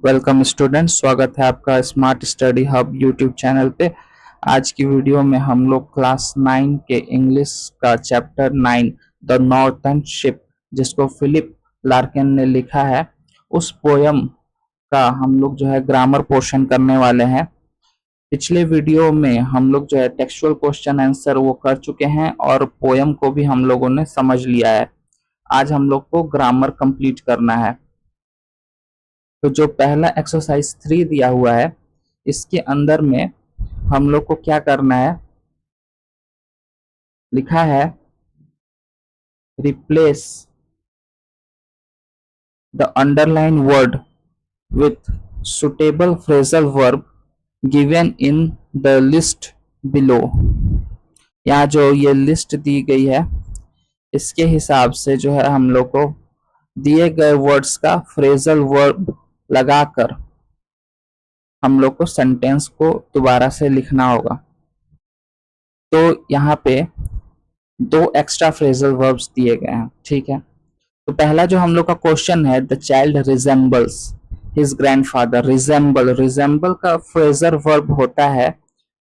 Welcome student, स्वागत है आपका smart study hub YouTube channel पे। आज की वीडियो में हम लोग क्लास 9 के इंग्लिश का चैप्टर 9 द नॉर्थर्न शिप, जिसको फिलिप लार्किन ने लिखा है, उस पोयम का हम लोग जो है ग्रामर पोर्शन करने वाले हैं। पिछले वीडियो में हम लोग जो है टेक्सचुअल क्वेश्चन आंसर वो कर चुके हैं और पोयम को भी हम लोगों ने समझ लिया है। आज हम लोग को ग्रामर कंप्लीट करना है। तो जो पहला एक्सरसाइज 3 दिया हुआ है, इसके अंदर में हम लोग को क्या करना है, लिखा है replace the underline word with suitable phrasal verb given in the list below. यहाँ जो ये लिस्ट दी गई है, इसके हिसाब से जो है हम लोग को दिए गए वर्ड्स का फ्रेजल वर्ब लगाकर हम लोग को सेंटेंस को दोबारा से लिखना होगा। तो यहाँ पे दो एक्स्ट्रा फ्रेजल वर्ब्स दिए गए हैं, ठीक है। तो पहला जो हम लोग का क्वेश्चन है, the child resembles his grandfather. Resemble का फ्रेजल वर्ब होता है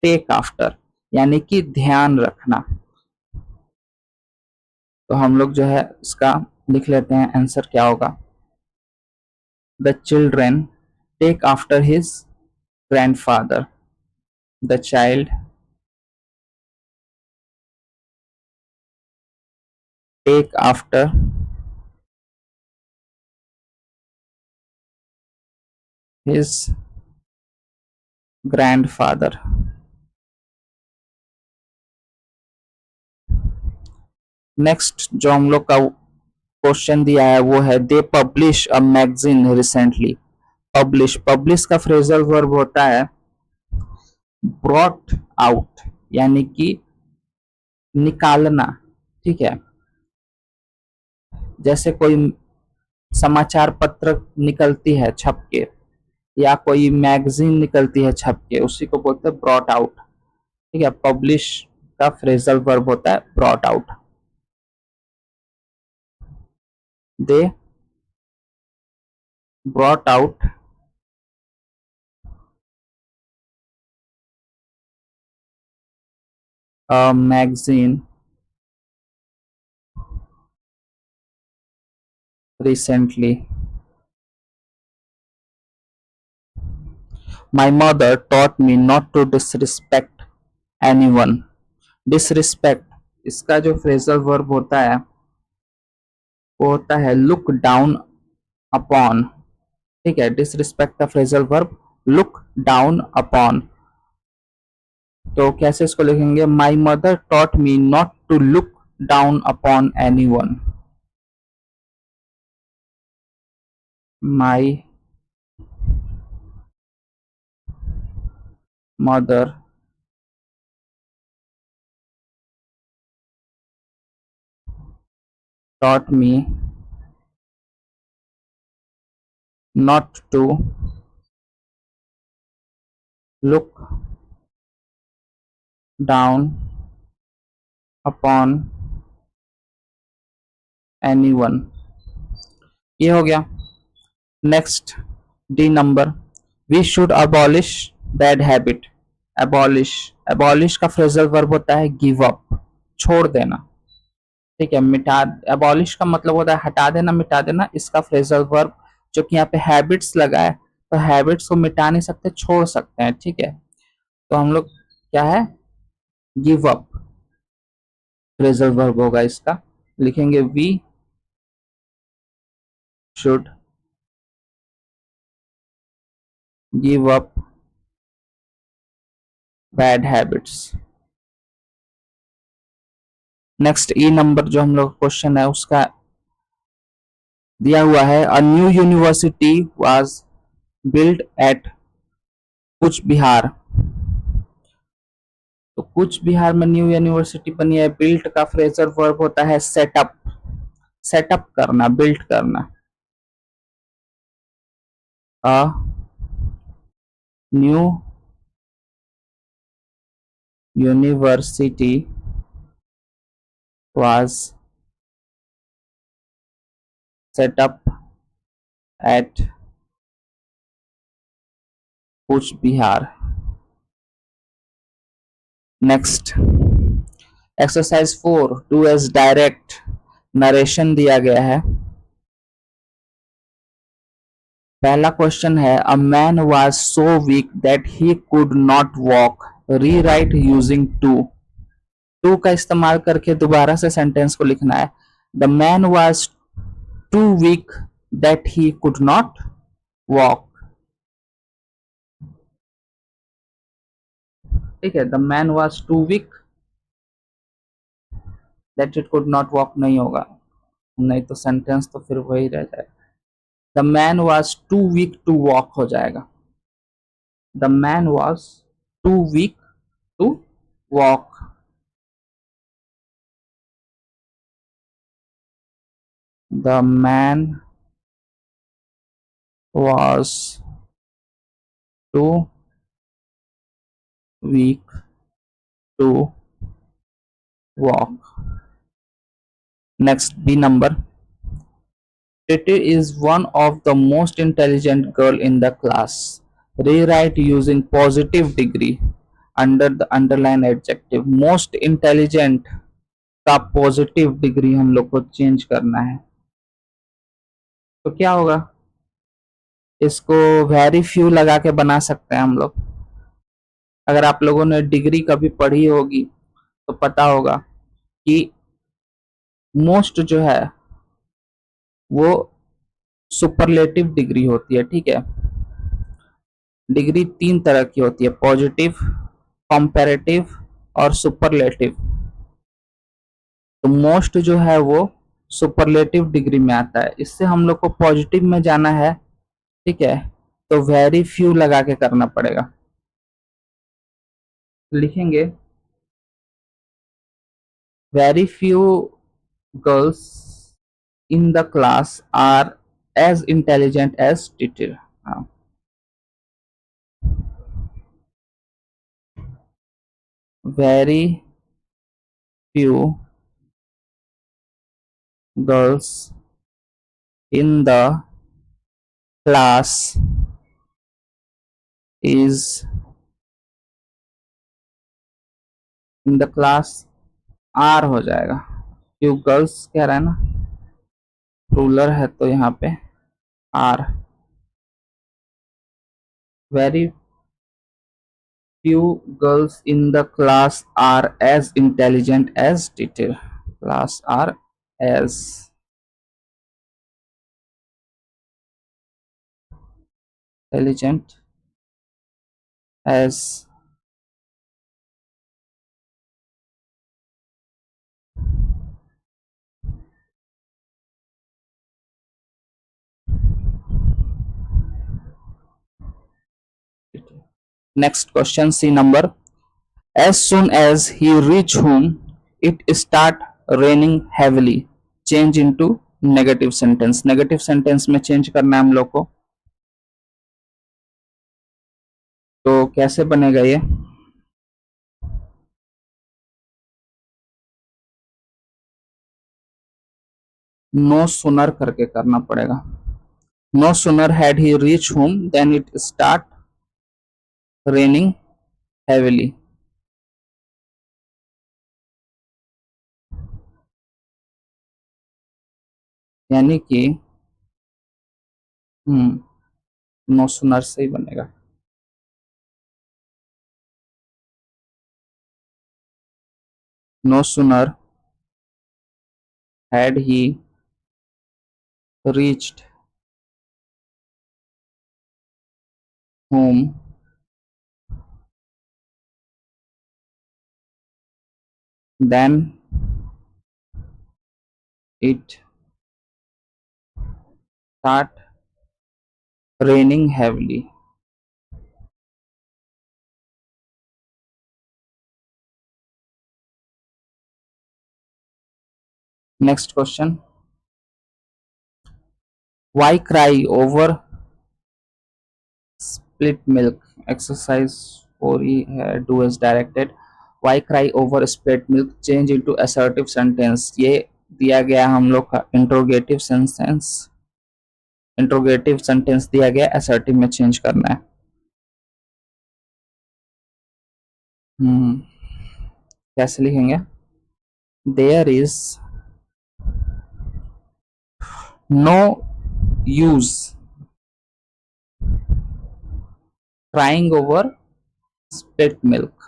टेक आफ्टर, यानी कि ध्यान रखना। तो हम लोग जो है इसका लिख लेते हैं, आंसर क्या होगा। The children take after his grandfather. The child take after his grandfather. Next जो हम लोग का क्वेश्चन दिया है वो है, they publish a magazine recently. Publish का फ्रेजल वर्ब होता है ब्रॉट आउट, यानी कि निकालना, ठीक है। जैसे कोई समाचार पत्र निकलती है छप के, या कोई मैगजीन निकलती है छप के, उसी को बोलते हैं ब्रॉट आउट, ठीक है। पब्लिश का फ्रेजल वर्ब होता है brought out. They brought out a magazine recently. My mother taught me not to disrespect anyone. Disrespect इसका जो फ्रेजल वर्ब होता है वो होता है लुक डाउन अपॉन, ठीक है। डिसरिस्पेक्ट का phrasal verb look down upon. तो कैसे इसको लिखेंगे, my mother taught me not to look down upon anyone. My mother taught me not to look down upon anyone। ये हो गया। Next D number, we should abolish bad habit. Abolish abolish का phrasal verb होता है give up, छोड़ देना, ठीक है। मिटा एबॉलिश का मतलब होता है हटा देना, मिटा देना। इसका फ्रेजल वर्ब जो कि यहाँ पे हैबिट्स लगा है, तो हैबिट्स को मिटा नहीं सकते, छोड़ सकते हैं, ठीक है। तो हम लोग क्या है, गिव अप फ्रेजल वर्ब होगा इसका। लिखेंगे we should give up bad habits. Next E number जो हम लोग क्वेश्चन है उसका दिया हुआ है, a new university was build at Cooch Behar. तो कुछ बिहार में न्यू यूनिवर्सिटी बनी है। बिल्ट का फ्रेजल वर्ब होता है सेटअप, सेटअप करना, बिल्ट करना। A new university was setup at Cooch Behar. Next exercise 4 do as directed. Narration दिया गया है। पहला क्वेश्चन है a man was so weak that he could not walk, rewrite using too. Too का इस्तेमाल करके दोबारा से सेंटेंस को लिखना है। The man was too weak that he could not walk. ठीक है, the man was too weak that it could not walk नहीं होगा, नहीं तो सेंटेंस तो फिर वही रह जाएगा। The man was too weak to walk हो जाएगा। The man was too weak to walk. The man was too weak to walk. Next B number Titi is one of the most intelligent girl in the class. Rewrite using positive degree under the underline adjective. Most intelligent का positive degree हम लोग को change करना है, तो क्या होगा? इसको वेरी फ्यू लगा के बना सकते हैं हम लोग। अगर आप लोगों ने डिग्री कभी पढ़ी होगी तो पता होगा कि मोस्ट जो है वो सुपरलेटिव डिग्री होती है। ठीक है, डिग्री तीन तरह की होती है, पॉजिटिव, कंपैरेटिव और सुपरलेटिव। तो मोस्ट जो है वो सुपरलेटिव डिग्री में आता है, इससे हम लोग को पॉजिटिव में जाना है। ठीक है, तो वेरी फ्यू लगा के करना पड़ेगा। लिखेंगे very few girls in the class are as intelligent as teacher. Very few girls in the class is in the class are हो जाएगा, क्यों गर्ल्स कह रहा है ना, रूलर है तो यहाँ पे are. Very few girls in the class are as intelligent as teacher. Class are as intelligent as next question C number as soon as he reach home it start raining heavily, change into negative sentence। Negative sentence में change करना है हम लोग को, तो कैसे बनेगा ये? नो सुनर करके करना पड़ेगा। No sooner had he reach home than it start raining heavily. यानी कि नो सुनर से ही बनेगा। No sooner had he reached home than it start raining heavily। Next question, why cry over split milk? Exercise 4 do as directed। why cry over split milk, change into assertive sentence। ये दिया गया हम लोग का interrogative sentence, interrogative sentence दिया गया, assertive में change करना है। कैसे लिखेंगे? There is no use crying over spilled milk.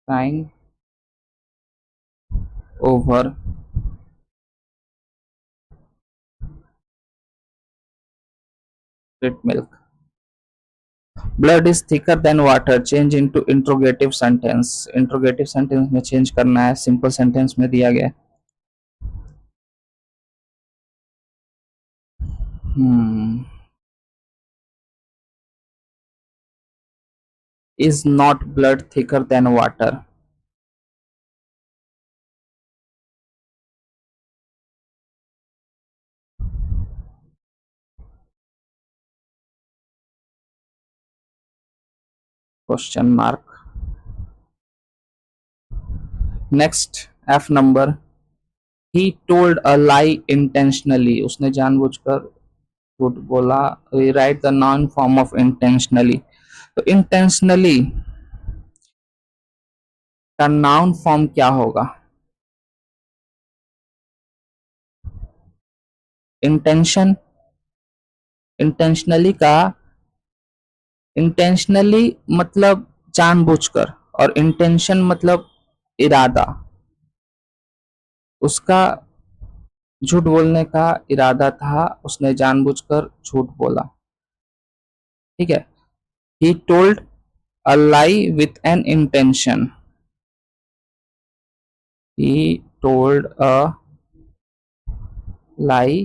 Crying over spilled milk. Blood is thicker than water. Change into interrogative sentence. Interrogative sentence में change करना है. Simple sentence में दिया गया है. Is not blood thicker than water? Question mark. Next, F number. He told a lie intentionally. उसने जानबूझकर झूठ बोला. Rewrite the noun form of intentionally. तो intentionally का noun form क्या होगा? Intention. इंटेंशनली का इंटेंशनली मतलब जानबूझकर, और इंटेंशन मतलब इरादा. उसका झूठ बोलने का इरादा था, उसने जानबूझकर झूठ बोला. ठीक है. He told a lie with an intention. He told a lie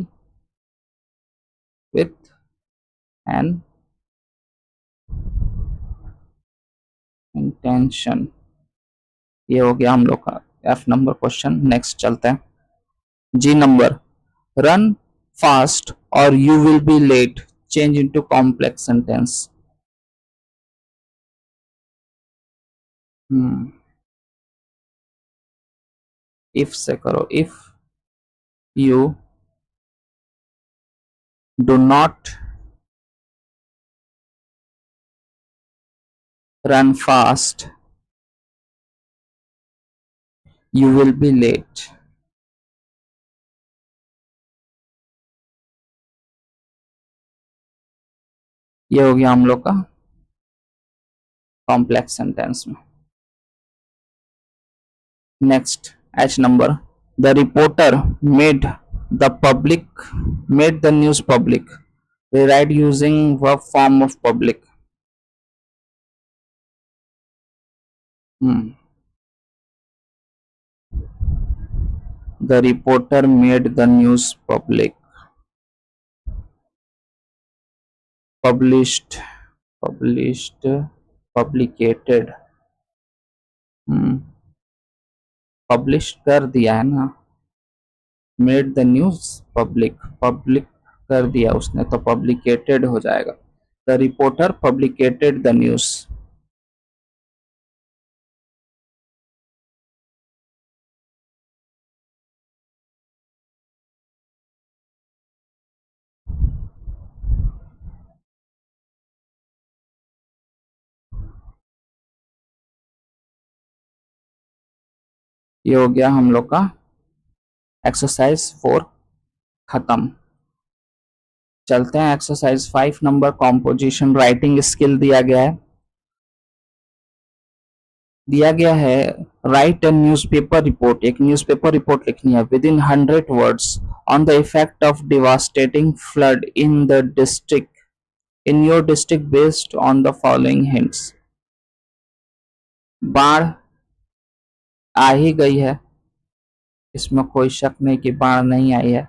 with an intention. ये हो गया हम लोग का एफ नंबर क्वेश्चन. नेक्स्ट चलते हैं. G number. Run fast or you will be late. Change into complex sentence. If से करो. If you do not run fast you will be late. ये हो गया हम लोग का कॉम्प्लेक्स सेंटेंस में. Next H number. The reporter made the news public. rewrite using verb form of public. The reporter made the news public. Published. Publicated. Publish कर दिया है ना. Made the news public. Public कर दिया उसने, तो publicated हो जाएगा. The reporter publicated the news. ये हो गया हम लोग का एक्सरसाइज 4 खत्म. चलते हैं exercise 5 number. Composition writing skill दिया गया है. Right a newspaper report. एक न्यूज़पेपर रिपोर्ट लिखनी है with in 100 words on the effect of devastating flood in the district in your district based on the following hints. बाढ़ आ ही गई है, इसमें कोई शक नहीं कि बाढ़ नहीं आई है,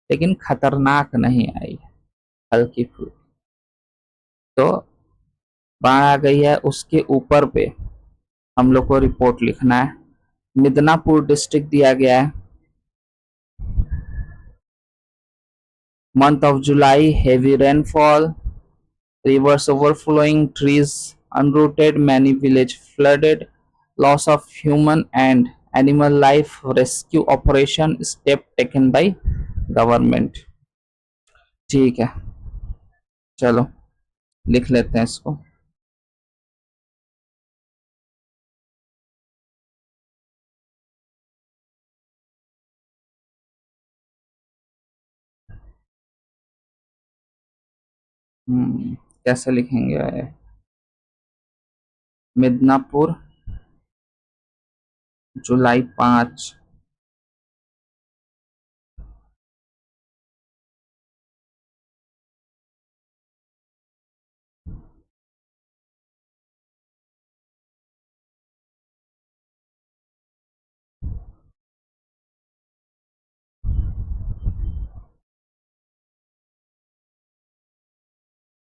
लेकिन खतरनाक नहीं आई है, हल्की फुल्की. तो बाढ़ आ गई है, उसके ऊपर पे हम लोग को रिपोर्ट लिखना है. मिदनापुर डिस्ट्रिक्ट दिया गया है. Month of July, heavy rainfall, rivers overflowing, trees unrooted, many village flooded, loss of human and animal life, rescue operation, step taken by government. ठीक है, चलो लिख लेते हैं इसको। कैसे लिखेंगे? मिदनापुर जुलाई 5।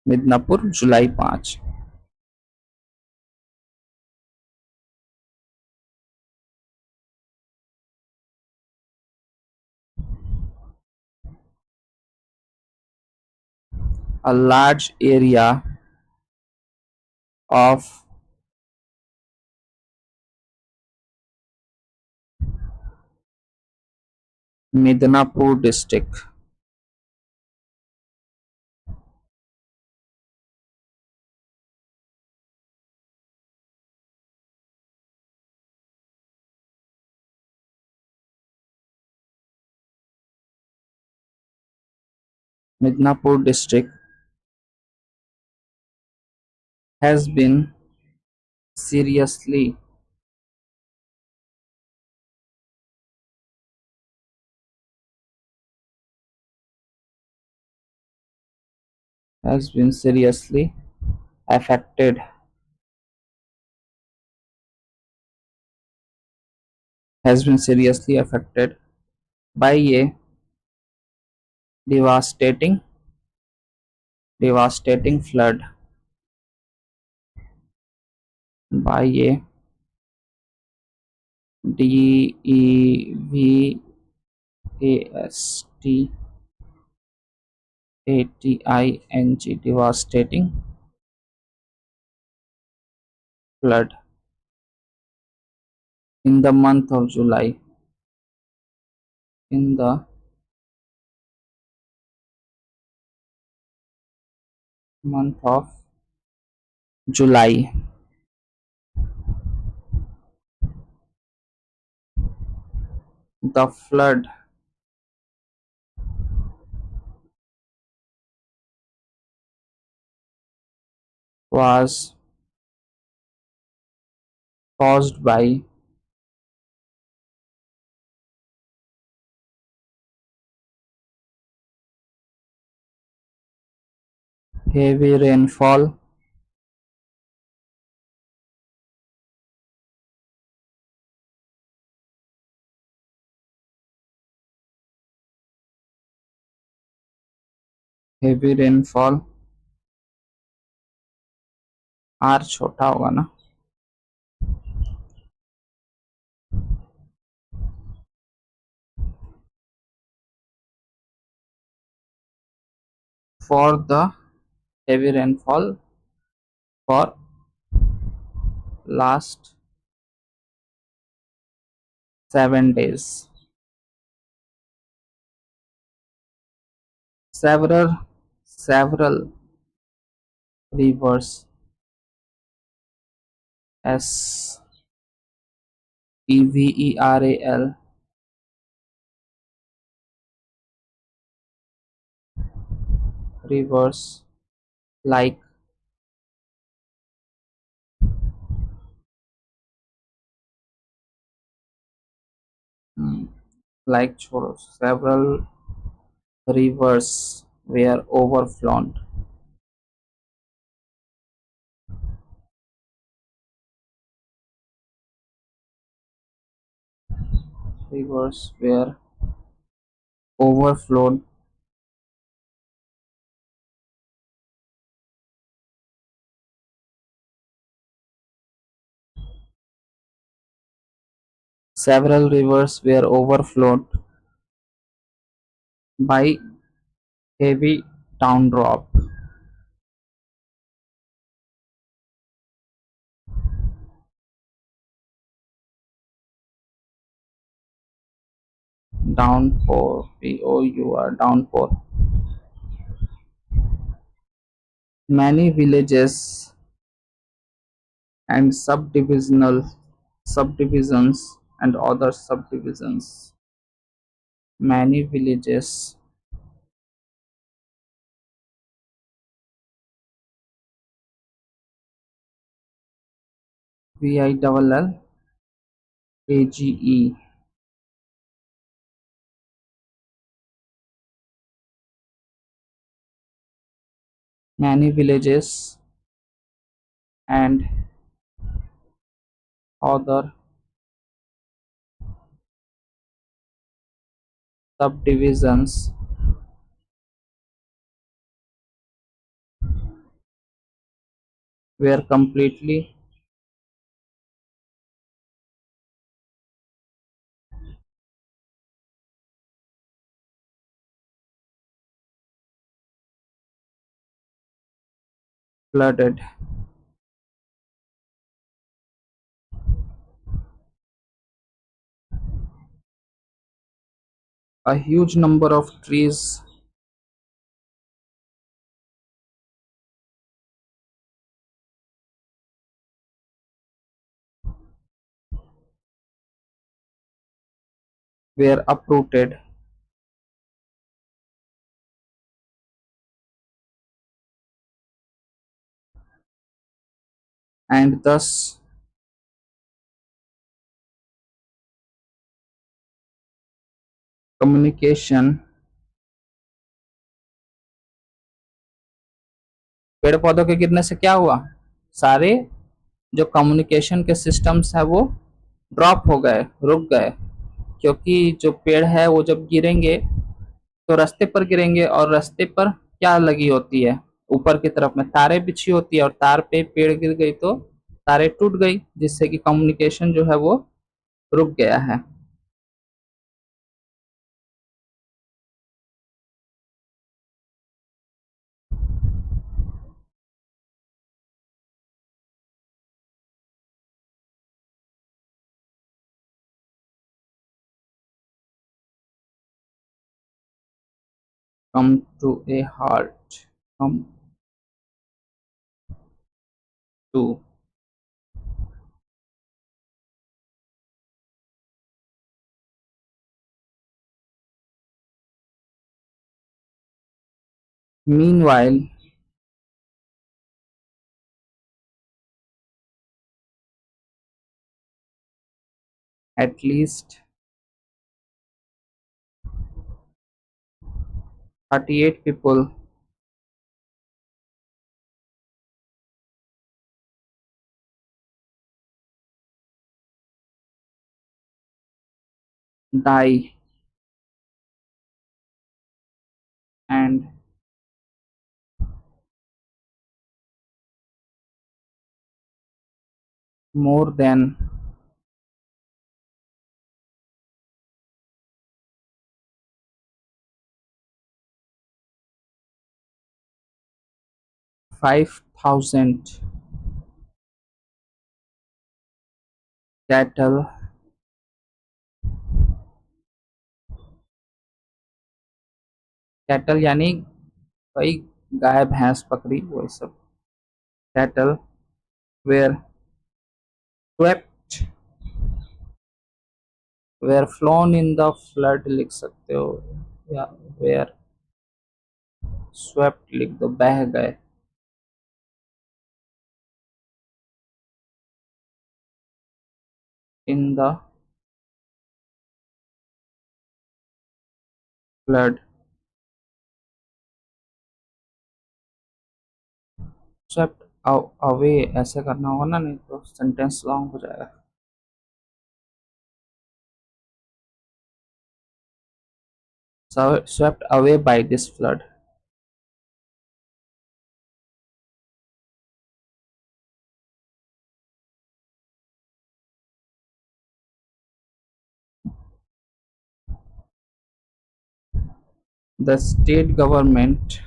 मिदनापुर जुलाई 5। A large area of Midnapur district Midnapur district has been seriously has been seriously affected has been seriously affected by a devastating devastating flood by a devastating devastating flood in the month of July in the month of July. The flood was caused by heavy rainfall heavy rainfall आर छोटा होगा ना, for the heavy rainfall for last 7 days. Several rivers several rivers like hmm, like छोड़ो, several rivers were overflowed. Rivers were overflowed. Several rivers were overflowed by heavy downdraft. Downpour, pour, downpour. many villages and subdivisions and other subdivisions. Many villages. VILLAGE. Many villages and other subdivisions were completely flooded. A huge number of trees were uprooted, and thus communication पेड़ पौधों के गिरने से क्या हुआ, सारे जो communication के सिस्टम्स है वो ड्रॉप हो गए, रुक गए, क्योंकि जो पेड़ है वो जब गिरेंगे तो रास्ते पर गिरेंगे, और रास्ते पर क्या लगी होती है, ऊपर की तरफ में तारे बिछी होती है, और तार पे पेड़ गिर गई तो तारे टूट गई, जिससे कि कम्युनिकेशन जो है वो रुक गया है। Come to a halt. Come to. Meanwhile, at least 38 people die, and more than 5,000 cattle cattle यानी कई गाय भैंस बकरी वो सब cattle were swept, were flown in the flood लिख सकते हो, या were swept लिख दो, बह गए in the flood। swept away ऐसे करना होगा ना, नहीं तो सेंटेंस लॉन्ग हो जाएगा। Swept away by this flood। The state government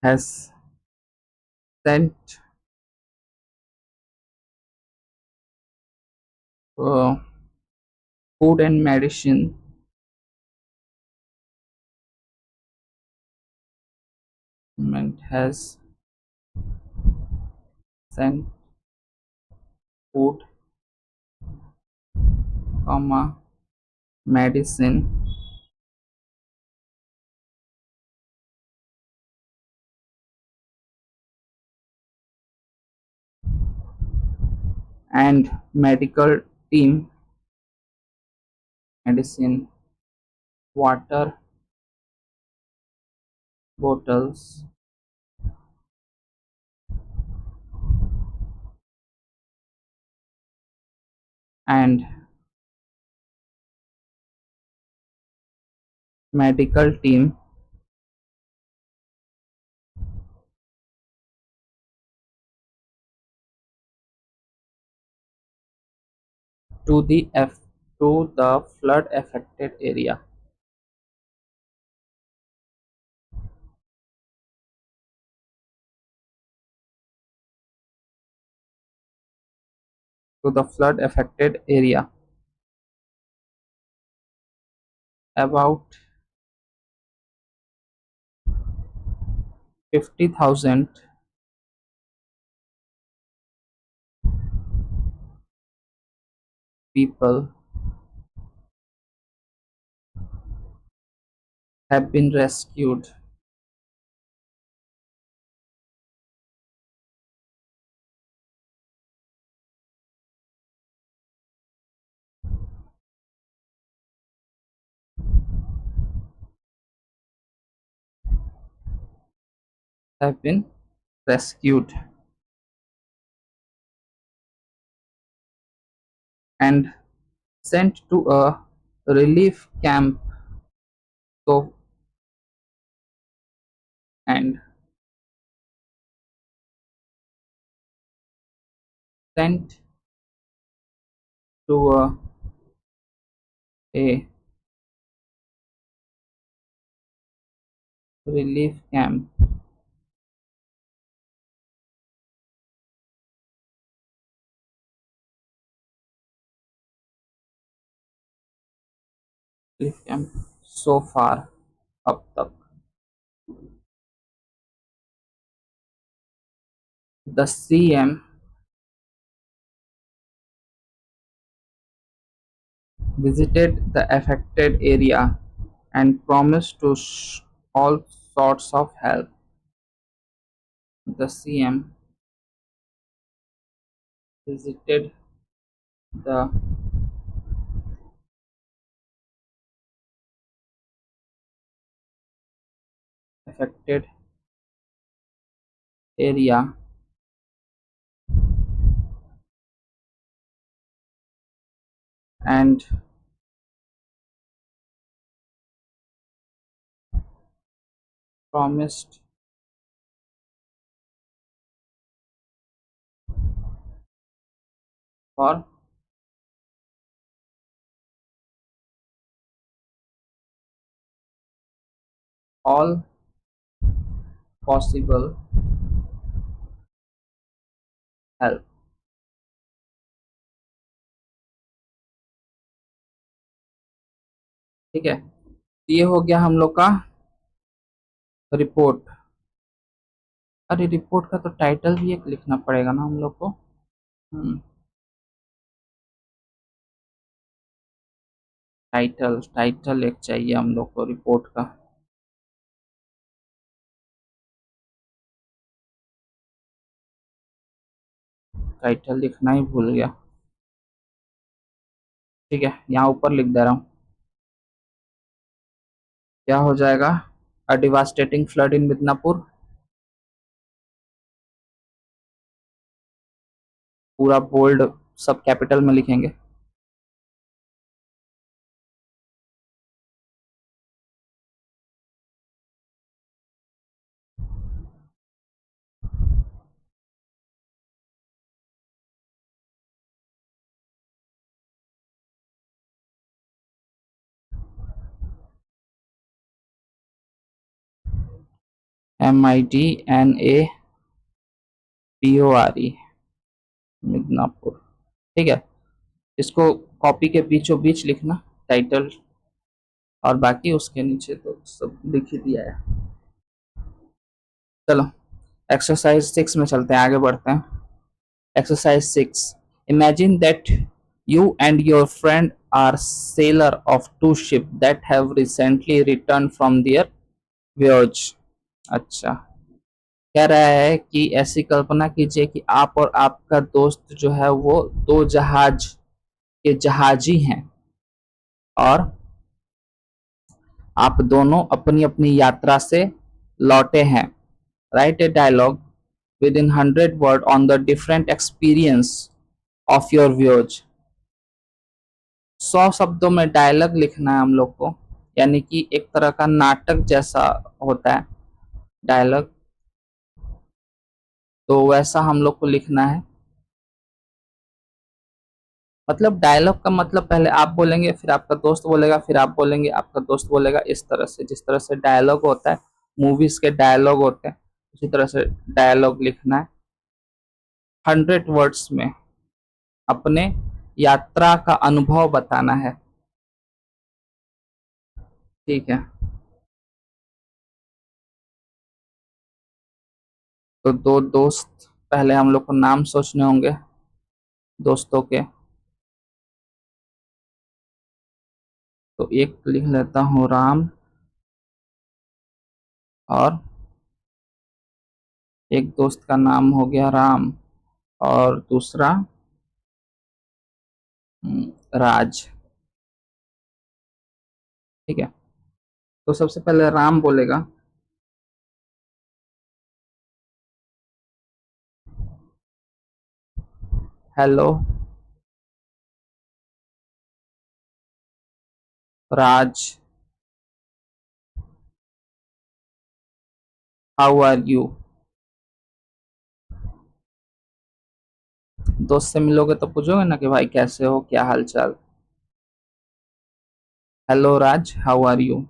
has sent uh, food and medicine has sent food, comma, medicine and medical team, medicine, water bottles, and medical team to the flood affected area. To the flood affected area. About 50,000 people have been rescued. Have been rescued and sent to a relief camp. So and sent to a relief camp. Relief camp so far अब तक. The CM visited the affected area and promised to all sorts of help. The CM visited the affected area and promised for all possible help. ठीक है, ये हो गया हम लोग का रिपोर्ट. अरे रिपोर्ट का तो टाइटल भी एक लिखना पड़ेगा ना हम लोग को. हम्म, टाइटल टाइटल एक चाहिए हम लोग को रिपोर्ट का. टाइटल लिखना ही भूल गया. ठीक है, यहाँ ऊपर लिख दे रहा हूँ. क्या हो जाएगा? अ डिवास्टेटिंग फ्लड इन मिदनापुर. पूरा बोल्ड सब कैपिटल में लिखेंगे. MIDNAPORE, मिदनापुर. ठीक है, इसको कॉपी के बीचों बीच लिखना, टाइटल, और बाकी उसके नीचे तो सब लिख ही दिया है। चलो एक्सरसाइज 6 में चलते हैं, आगे बढ़ते हैं। Exercise 6, imagine that you and your friend are sailor of two ships that have recently returned from their voyage। अच्छा, कह रहा है कि ऐसी कल्पना कीजिए कि आप और आपका दोस्त जो है वो दो जहाज के जहाजी हैं, और आप दोनों अपनी अपनी यात्रा से लौटे हैं। Write a dialogue within 100 word on the different experience of your views. 100 शब्दों में डायलॉग लिखना है हम लोग को, यानी कि एक तरह का नाटक जैसा होता है डायलॉग, तो वैसा हम लोग को लिखना है। मतलब डायलॉग का मतलब पहले आप बोलेंगे, फिर आपका दोस्त बोलेगा, फिर आप बोलेंगे, आपका दोस्त बोलेगा, इस तरह से, जिस तरह से डायलॉग होता है, मूवीज के डायलॉग होते हैं, उसी तरह से डायलॉग लिखना है 100 वर्ड्स में। अपने यात्रा का अनुभव बताना है। ठीक है, तो दो दोस्त, पहले हम लोग को नाम सोचने होंगे दोस्तों के। तो एक लिख लेता हूँ राम, और एक दोस्त का नाम हो गया राम, और दूसरा राज। ठीक है, तो सबसे पहले राम बोलेगा। Hello Raj, how are you. दोस्त से मिलोगे तो पूछोगे ना कि भाई कैसे हो, क्या हाल चाल। Hello Raj, how are you.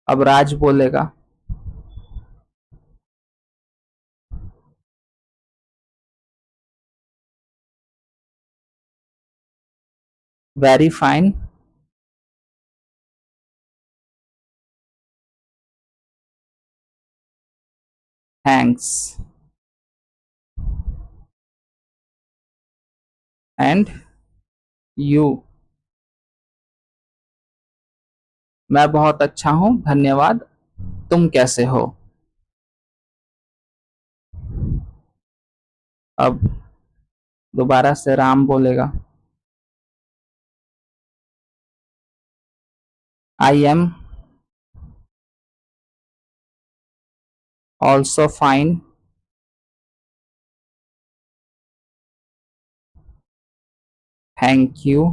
अब राज बोलेगा very fine, thanks, and you. मैं बहुत अच्छा हूँ, धन्यवाद, तुम कैसे हो। अब दोबारा से राम बोलेगा I am also fine, thank you,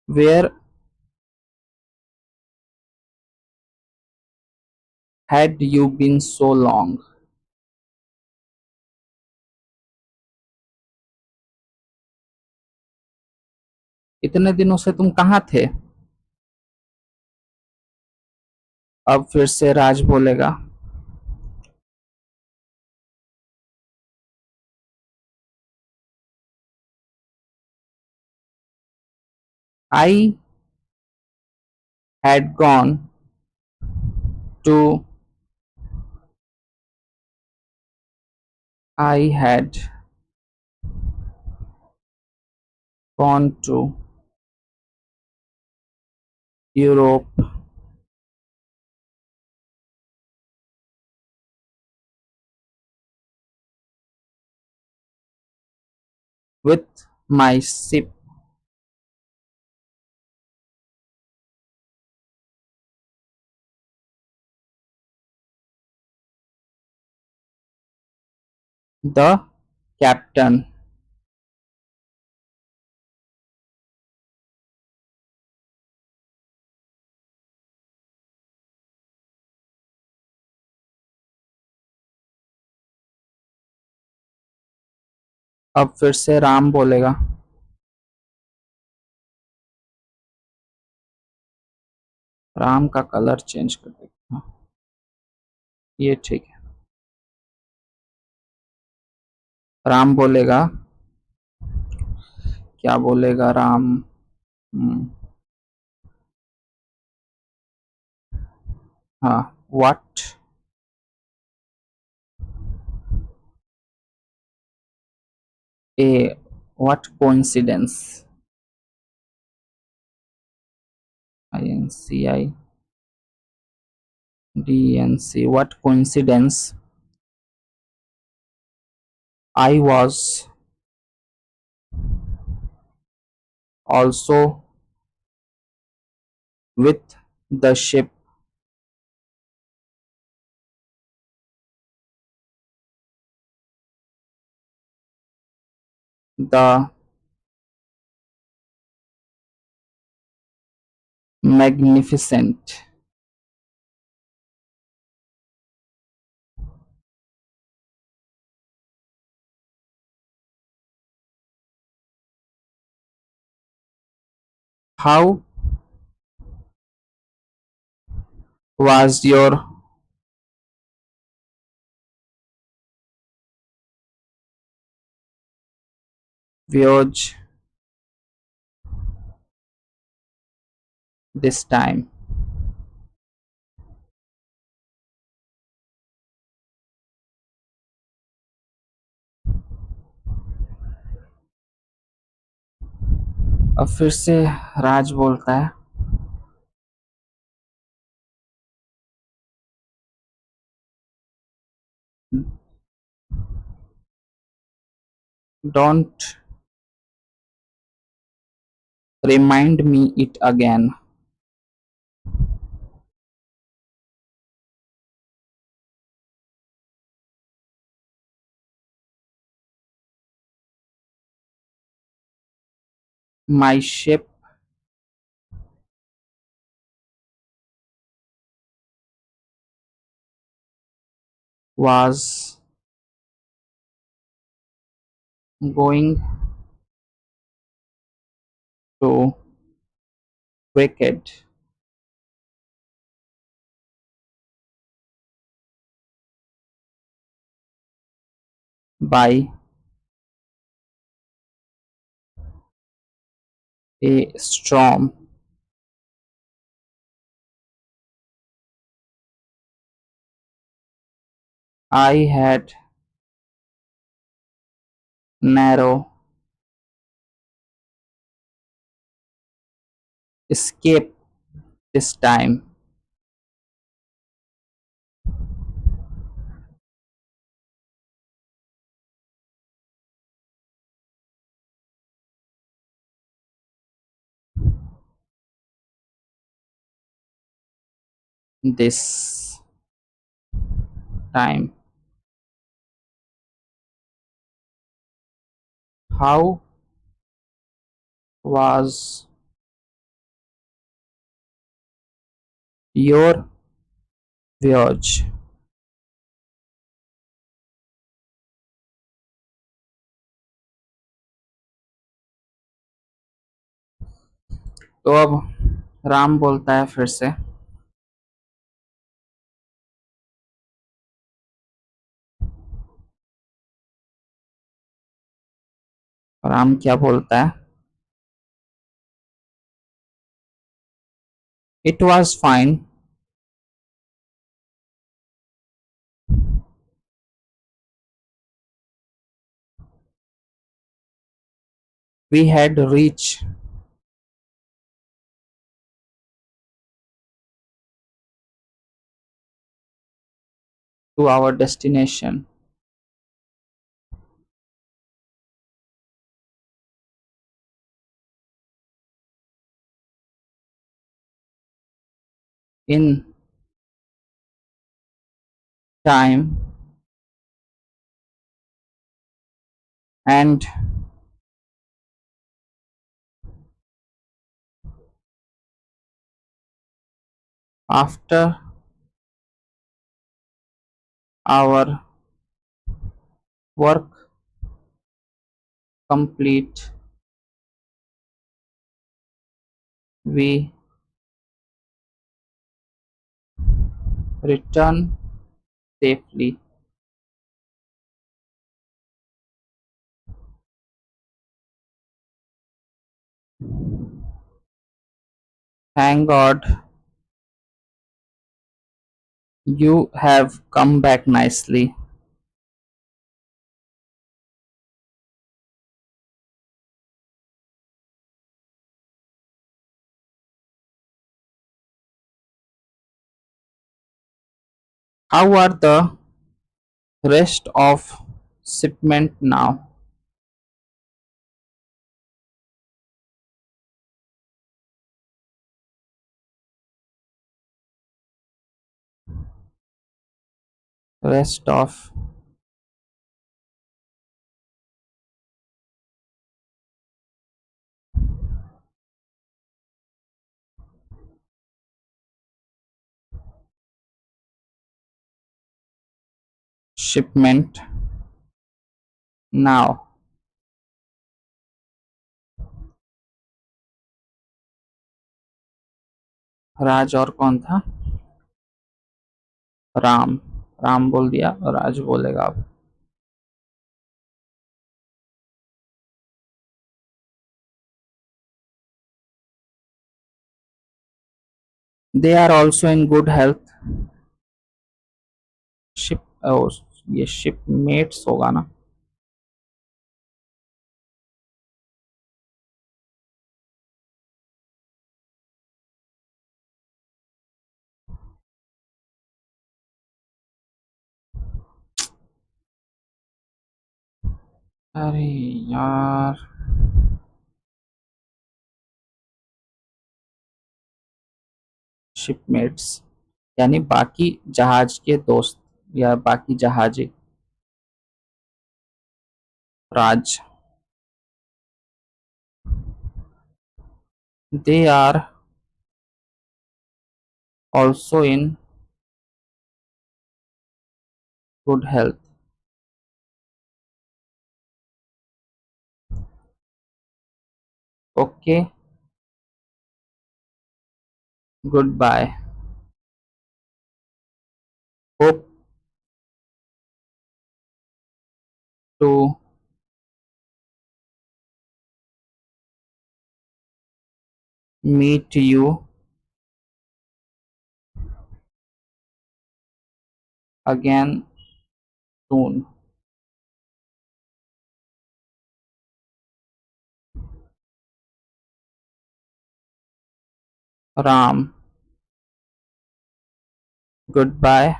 where had you been so long. इतने दिनों से तुम कहाँ थे। अब फिर से राज बोलेगा I had gone to I had gone to Europe with my ship। The captain। अब फिर से राम बोलेगा राम का कलर चेंज कर देगा, ये ठीक है। राम बोलेगा, क्या बोलेगा राम? हम्म, हाँ, what A what coincidence, INCIDENC, what coincidence, I was also with the ship. The magnificent. How was your voyage this time? अब फिर से राज बोलता है, don't remind me it again. My ship was going to wreckage by a storm. I had narrow escape this time. This time. How was your voyage? तो अब राम बोलता है फिर से, राम क्या बोलता है? It was fine. We had reached to our destination in time, and after our work complete, we return safely Thank God you have come back nicely. How are the rest of shipment now? Rest of shipment now. राज और कौन था? राम। राम बोल दिया, राज बोलेगा अब। They are also in good health. Ship oh, ये shipmates होगा ना? अरे यार, शिपमेट्स यानी बाकी जहाज के दोस्त या बाकी जहाजी। Raj. They are also in good health. Okay, good bye. Hope to meet you again soon. Ram. Good bye.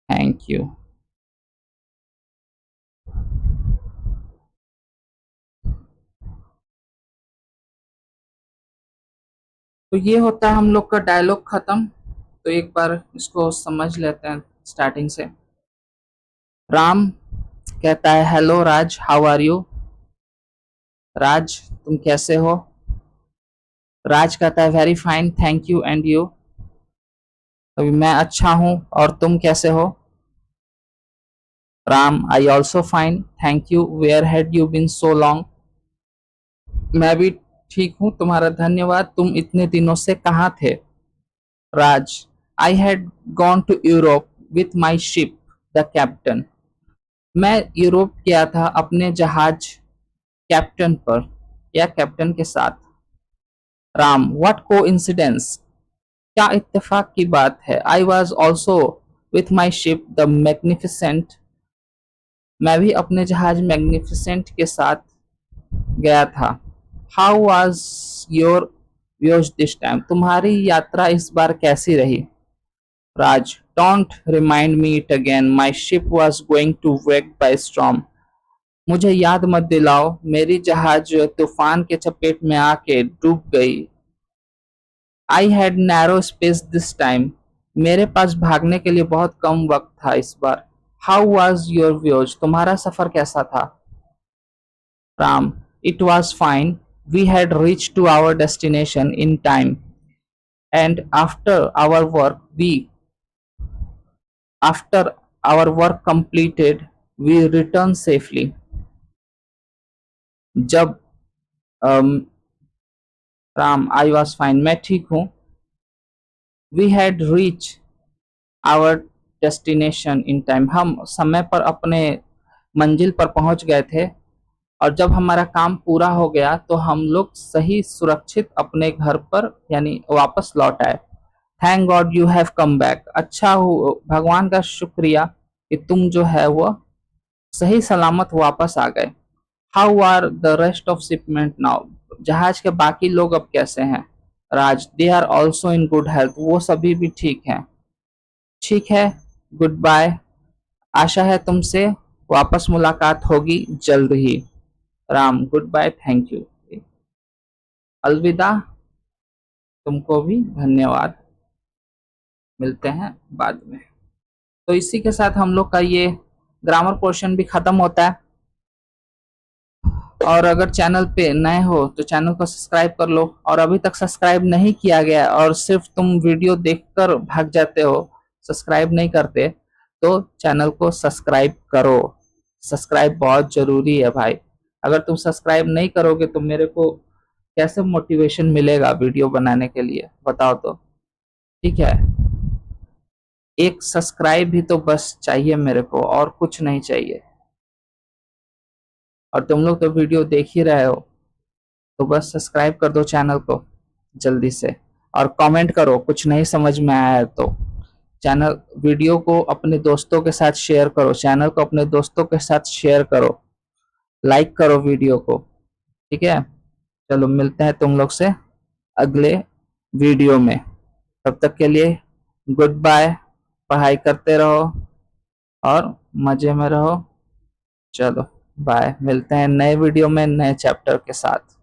Thank you. तो ये होता है हम लोग का डायलॉग खत्म। तो एक बार इसको समझ लेते हैं स्टार्टिंग से। राम कहता है hello Raj, how are you? Raj तुम कैसे हो? राज कहता है very fine thank you and you? अभी मैं अच्छा हूँ और तुम कैसे हो? Ram I also fine thank you, where had you been so long? मैं भी ठीक हूँ, तुम्हारा धन्यवाद, तुम इतने दिनों से कहाँ थे? Raj I had gone to Europe with my ship the captain. मैं यूरोप गया था अपने जहाज कैप्टन पर या कैप्टन के साथ। राम व्हाट को इंसिडेंस, क्या इत्तेफाक की बात है। I was also with my ship the Magnificent. मैं भी अपने जहाज मैग्निफिसेंट के साथ गया था। How was your views this time, तुम्हारी यात्रा इस बार कैसी रही? Raj don't remind me it again, my ship was going to wake by storm. मुझे याद मत दिलाओ, मेरी जहाज तूफान के चपेट में आके डूब गई। I had narrow space this time, मेरे पास भागने के लिए बहुत कम वक्त था इस बार। हाउ वॉज योर व्यूज, तुम्हारा सफर कैसा था? Ram it was fine, we had reach to our destination in time and after our work completed we return safely। जब um, Ram I was fine, मैं ठीक हूँ। We had reach our destination in time, हम समय पर अपने मंजिल पर पहुंच गए थे और जब हमारा काम पूरा हो गया तो हम लोग सही सुरक्षित अपने घर पर यानी वापस लौट आए। Thank God you have come back. अच्छा हो, भगवान का शुक्रिया कि तुम जो है वो सही सलामत वापस आ गए। How are the rest of shipment now. जहाज के बाकी लोग अब कैसे हैं? Raj, they are also in good health. वो सभी भी ठीक हैं। ठीक है, गुड बाय। आशा है तुमसे वापस मुलाकात होगी जल्द ही। Ram, good bye, thank you. अलविदा, तुमको भी धन्यवाद। मिलते हैं बाद में। तो इसी के साथ हम लोग का ये ग्रामर पोर्शन भी खत्म होता है। और अगर चैनल पे नए हो तो चैनल को सब्सक्राइब कर लो, और अभी तक सब्सक्राइब नहीं किया गया और सिर्फ तुम वीडियो देखकर भाग जाते हो, सब्सक्राइब नहीं करते, तो चैनल को सब्सक्राइब करो। सब्सक्राइब बहुत जरूरी है भाई। अगर तुम सब्सक्राइब नहीं करोगे तो मेरे को कैसे मोटिवेशन मिलेगा वीडियो बनाने के लिए, बताओ तो। ठीक है, एक सब्सक्राइब भी तो बस चाहिए मेरे को, और कुछ नहीं चाहिए। और तुम लोग तो वीडियो देख ही रहे हो, तो बस सब्सक्राइब कर दो चैनल को जल्दी से, और कमेंट करो कुछ नहीं समझ में आया है तो। चैनल वीडियो को अपने दोस्तों के साथ शेयर करो, चैनल को अपने दोस्तों के साथ शेयर करो, लाइक करो वीडियो को। ठीक है, चलो मिलते हैं तुम लोग से अगले वीडियो में। तब तक के लिए गुड बाय। पढ़ाई करते रहो और मजे में रहो। चलो बाय, मिलते हैं नए वीडियो में नए चैप्टर के साथ।